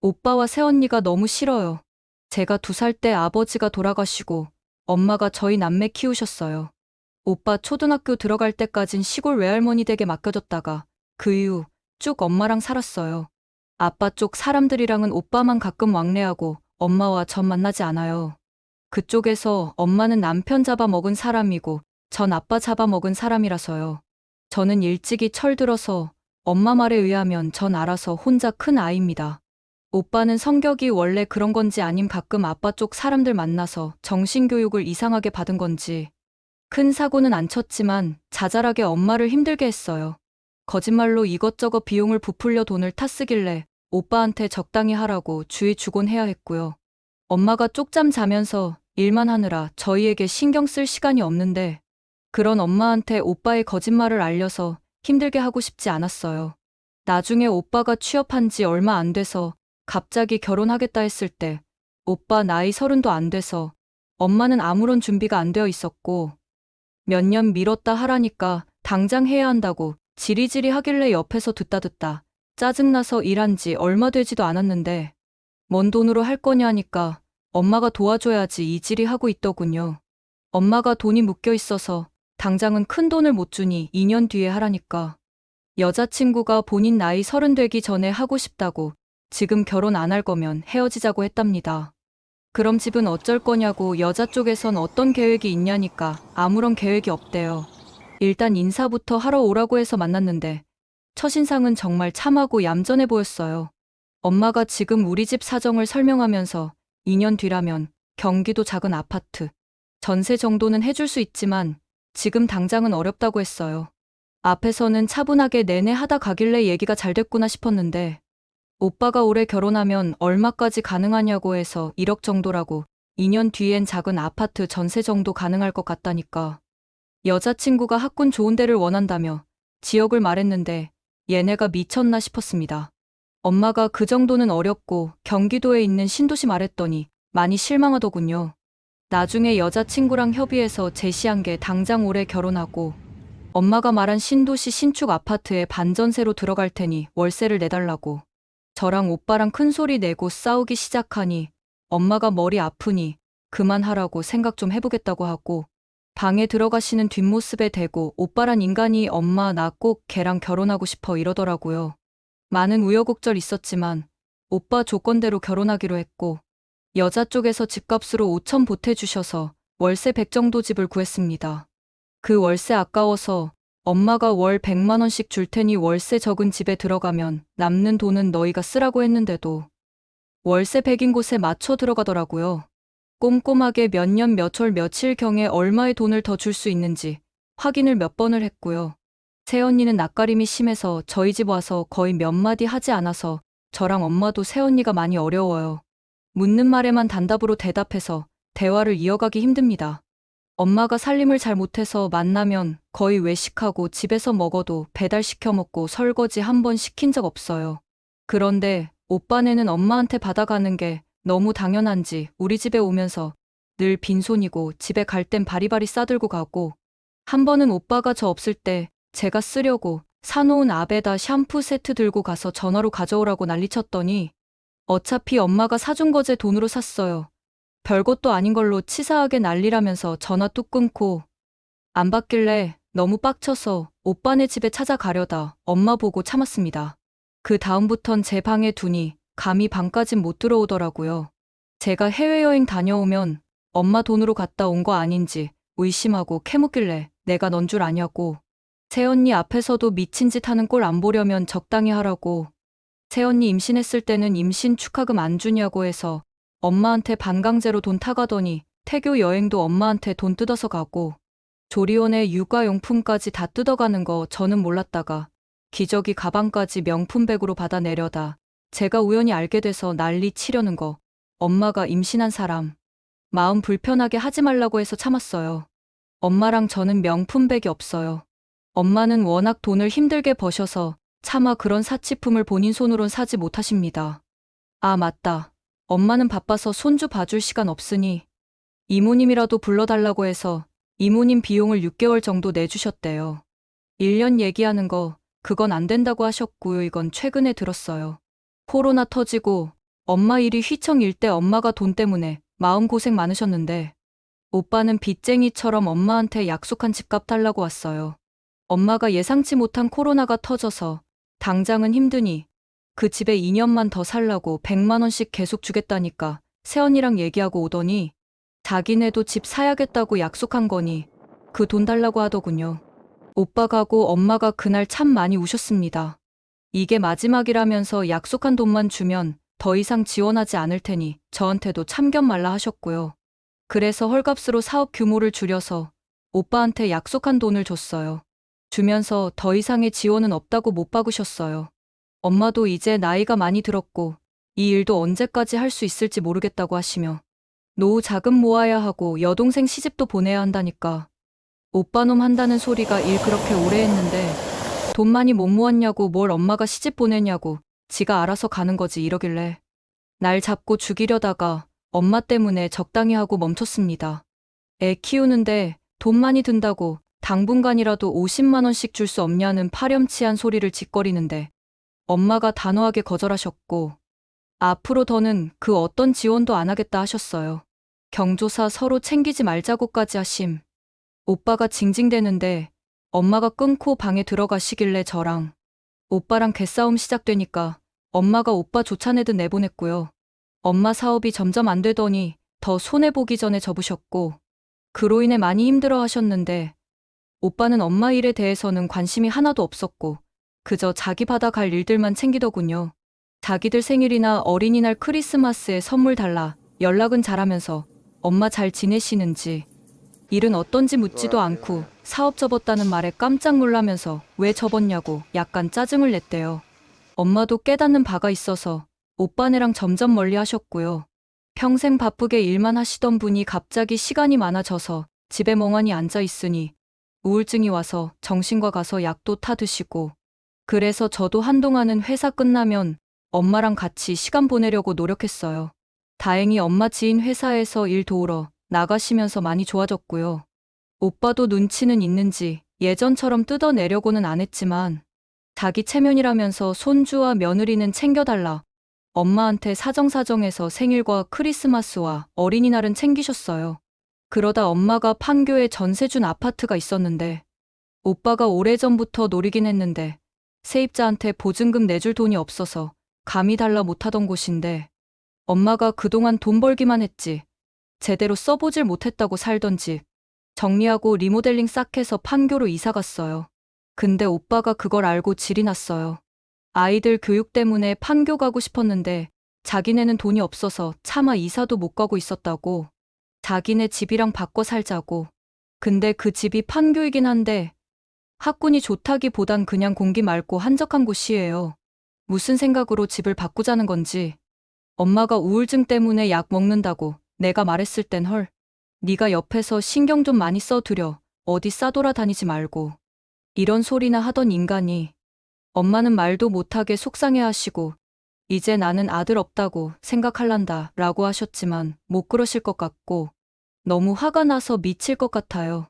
오빠와 새언니가 너무 싫어요. 제가 2살 때 아버지가 돌아가시고 엄마가 저희 남매 키우셨어요. 오빠 초등학교 들어갈 때까진 시골 외할머니 댁에 맡겨졌다가 그 이후 쭉 엄마랑 살았어요. 아빠 쪽 사람들이랑은 오빠만 가끔 왕래하고 엄마와 전 만나지 않아요. 그쪽에서 엄마는 남편 잡아먹은 사람이고 전 아빠 잡아먹은 사람이라서요. 저는 일찍이 철들어서 엄마 말에 의하면 전 알아서 혼자 큰 아이입니다. 오빠는 성격이 원래 그런 건지 아님 가끔 아빠 쪽 사람들 만나서 정신교육을 이상하게 받은 건지 큰 사고는 안 쳤지만 자잘하게 엄마를 힘들게 했어요. 거짓말로 이것저것 비용을 부풀려 돈을 타 쓰길래 오빠한테 적당히 하라고 주의 주곤 해야 했고요. 엄마가 쪽잠 자면서 일만 하느라 저희에게 신경 쓸 시간이 없는데 그런 엄마한테 오빠의 거짓말을 알려서 힘들게 하고 싶지 않았어요. 나중에 오빠가 취업한 지 얼마 안 돼서 갑자기 결혼하겠다 했을 때 오빠 나이 30도 안 돼서 엄마는 아무런 준비가 안 되어 있었고 몇 년 미뤘다 하라니까 당장 해야 한다고 지리지리 하길래 옆에서 듣다 짜증나서 일한 지 얼마 되지도 않았는데 뭔 돈으로 할 거냐 하니까 엄마가 도와줘야지 이지리 하고 있더군요. 엄마가 돈이 묶여 있어서 당장은 큰 돈을 못 주니 2년 뒤에 하라니까 여자친구가 본인 나이 30 되기 전에 하고 싶다고 지금 결혼 안 할 거면 헤어지자고 했답니다. 그럼 집은 어쩔 거냐고 여자 쪽에선 어떤 계획이 있냐니까 아무런 계획이 없대요. 일단 인사부터 하러 오라고 해서 만났는데 첫인상은 정말 참하고 얌전해 보였어요. 엄마가 지금 우리 집 사정을 설명하면서 2년 뒤라면 경기도 작은 아파트, 전세 정도는 해줄 수 있지만 지금 당장은 어렵다고 했어요. 앞에서는 차분하게 내내 하다 가길래 얘기가 잘 됐구나 싶었는데 오빠가 올해 결혼하면 얼마까지 가능하냐고 해서 1억 정도라고 2년 뒤엔 작은 아파트 전세 정도 가능할 것 같다니까. 여자친구가 학군 좋은 데를 원한다며 지역을 말했는데 얘네가 미쳤나 싶었습니다. 엄마가 그 정도는 어렵고 경기도에 있는 신도시 말했더니 많이 실망하더군요. 나중에 여자친구랑 협의해서 제시한 게 당장 올해 결혼하고 엄마가 말한 신도시 신축 아파트에 반전세로 들어갈 테니 월세를 내달라고. 저랑 오빠랑 큰 소리 내고 싸우기 시작하니 엄마가 머리 아프니 그만하라고 생각 좀 해보겠다고 하고 방에 들어가시는 뒷모습에 대고 오빠란 인간이 엄마 나 꼭 걔랑 결혼하고 싶어 이러더라고요. 많은 우여곡절 있었지만 오빠 조건대로 결혼하기로 했고 여자 쪽에서 집값으로 5천 보태주셔서 월세 100 정도 집을 구했습니다. 그 월세 아까워서 엄마가 월 100만 원씩 줄 테니 월세 적은 집에 들어가면 남는 돈은 너희가 쓰라고 했는데도 월세 100인 곳에 맞춰 들어가더라고요. 꼼꼼하게 몇 년 몇 월 며칠경에 얼마의 돈을 더 줄 수 있는지 확인을 몇 번을 했고요. 새언니는 낯가림이 심해서 저희 집 와서 거의 몇 마디 하지 않아서 저랑 엄마도 새언니가 많이 어려워요. 묻는 말에만 단답으로 대답해서 대화를 이어가기 힘듭니다. 엄마가 살림을 잘 못해서 만나면 거의 외식하고 집에서 먹어도 배달시켜 먹고 설거지 한 번 시킨 적 없어요. 그런데 오빠네는 엄마한테 받아가는 게 너무 당연한지 우리 집에 오면서 늘 빈손이고 집에 갈 땐 바리바리 싸들고 가고 한 번은 오빠가 저 없을 때 제가 쓰려고 사놓은 아베다 샴푸 세트 들고 가서 전화로 가져오라고 난리쳤더니 어차피 엄마가 사준 거제 돈으로 샀어요. 별것도 아닌 걸로 치사하게 난리라면서 전화 뚝 끊고 안 받길래 너무 빡쳐서 오빠네 집에 찾아가려다 엄마 보고 참았습니다. 그 다음부턴 제 방에 두니 감히 방까진 못 들어오더라고요. 제가 해외여행 다녀오면 엄마 돈으로 갔다 온 거 아닌지 의심하고 캐묻길래 내가 넌 줄 아냐고. 새언니 앞에서도 미친 짓 하는 꼴 안 보려면 적당히 하라고. 새언니 임신했을 때는 임신 축하금 안 주냐고 해서 엄마한테 반강제로 돈 타가더니 태교 여행도 엄마한테 돈 뜯어서 가고 조리원에 육아용품까지 다 뜯어가는 거 저는 몰랐다가 기저귀 가방까지 명품백으로 받아 내려다 제가 우연히 알게 돼서 난리 치려는 거 엄마가 임신한 사람 마음 불편하게 하지 말라고 해서 참았어요. 엄마랑 저는 명품백이 없어요. 엄마는 워낙 돈을 힘들게 버셔서 차마 그런 사치품을 본인 손으론 사지 못하십니다. 아, 맞다. 엄마는 바빠서 손주 봐줄 시간 없으니 이모님이라도 불러달라고 해서 이모님 비용을 6개월 정도 내주셨대요. 1년 얘기하는 거 그건 안 된다고 하셨고요. 이건 최근에 들었어요. 코로나 터지고 엄마 일이 휘청일 때 엄마가 돈 때문에 마음고생 많으셨는데 오빠는 빚쟁이처럼 엄마한테 약속한 집값 달라고 왔어요. 엄마가 예상치 못한 코로나가 터져서 당장은 힘드니 그 집에 2년만 더 살라고 100만 원씩 계속 주겠다니까 새언니랑 얘기하고 오더니 자기네도 집 사야겠다고 약속한 거니 그 돈 달라고 하더군요. 오빠 가고 엄마가 그날 참 많이 우셨습니다. 이게 마지막이라면서 약속한 돈만 주면 더 이상 지원하지 않을 테니 저한테도 참견 말라 하셨고요. 그래서 헐값으로 사업 규모를 줄여서 오빠한테 약속한 돈을 줬어요. 주면서 더 이상의 지원은 없다고 못 박으셨어요. 엄마도 이제 나이가 많이 들었고 이 일도 언제까지 할 수 있을지 모르겠다고 하시며 노후 자금 모아야 하고 여동생 시집도 보내야 한다니까 오빠놈 한다는 소리가 일 그렇게 오래 했는데 돈 많이 못 모았냐고 뭘 엄마가 시집 보내냐고 지가 알아서 가는 거지 이러길래 날 잡고 죽이려다가 엄마 때문에 적당히 하고 멈췄습니다. 애 키우는데 돈 많이 든다고 당분간이라도 50만 원씩 줄 수 없냐는 파렴치한 소리를 짓거리는데 엄마가 단호하게 거절하셨고 앞으로 더는 그 어떤 지원도 안 하겠다 하셨어요. 경조사 서로 챙기지 말자고까지 하심. 오빠가 징징대는데 엄마가 끊고 방에 들어가시길래 저랑 오빠랑 개싸움 시작되니까 엄마가 오빠 쫓아내듯 내보냈고요. 엄마 사업이 점점 안 되더니 더 손해보기 전에 접으셨고 그로 인해 많이 힘들어 하셨는데 오빠는 엄마 일에 대해서는 관심이 하나도 없었고 그저 자기 받아갈 일들만 챙기더군요. 자기들 생일이나 어린이날 크리스마스에 선물 달라 연락은 잘하면서 엄마 잘 지내시는지 일은 어떤지 묻지도 않고 사업 접었다는 말에 깜짝 놀라면서 왜 접었냐고 약간 짜증을 냈대요. 엄마도 깨닫는 바가 있어서 오빠네랑 점점 멀리 하셨고요. 평생 바쁘게 일만 하시던 분이 갑자기 시간이 많아져서 집에 멍하니 앉아 있으니 우울증이 와서 정신과 가서 약도 타 드시고 그래서 저도 한동안은 회사 끝나면 엄마랑 같이 시간 보내려고 노력했어요. 다행히 엄마 지인 회사에서 일 도우러 나가시면서 많이 좋아졌고요. 오빠도 눈치는 있는지 예전처럼 뜯어내려고는 안 했지만 자기 체면이라면서 손주와 며느리는 챙겨달라 엄마한테 사정사정해서 생일과 크리스마스와 어린이날은 챙기셨어요. 그러다 엄마가 판교에 전세 준 아파트가 있었는데 오빠가 오래전부터 노리긴 했는데 세입자한테 보증금 내줄 돈이 없어서 감히 달라 못하던 곳인데 엄마가 그동안 돈 벌기만 했지 제대로 써보질 못했다고 살던 집 정리하고 리모델링 싹 해서 판교로 이사 갔어요. 근데 오빠가 그걸 알고 질이 났어요. 아이들 교육 때문에 판교 가고 싶었는데 자기네는 돈이 없어서 차마 이사도 못 가고 있었다고. 자기네 집이랑 바꿔 살자고. 근데 그 집이 판교이긴 한데 학군이 좋다기보단 그냥 공기 맑고 한적한 곳이에요. 무슨 생각으로 집을 바꾸자는 건지. 엄마가 우울증 때문에 약 먹는다고 내가 말했을 땐 헐. 네가 옆에서 신경 좀 많이 써두려. 어디 싸돌아다니지 말고. 이런 소리나 하던 인간이 엄마는 말도 못하게 속상해하시고 이제 나는 아들 없다고 생각할란다 라고 하셨지만 못 그러실 것 같고 너무 화가 나서 미칠 것 같아요.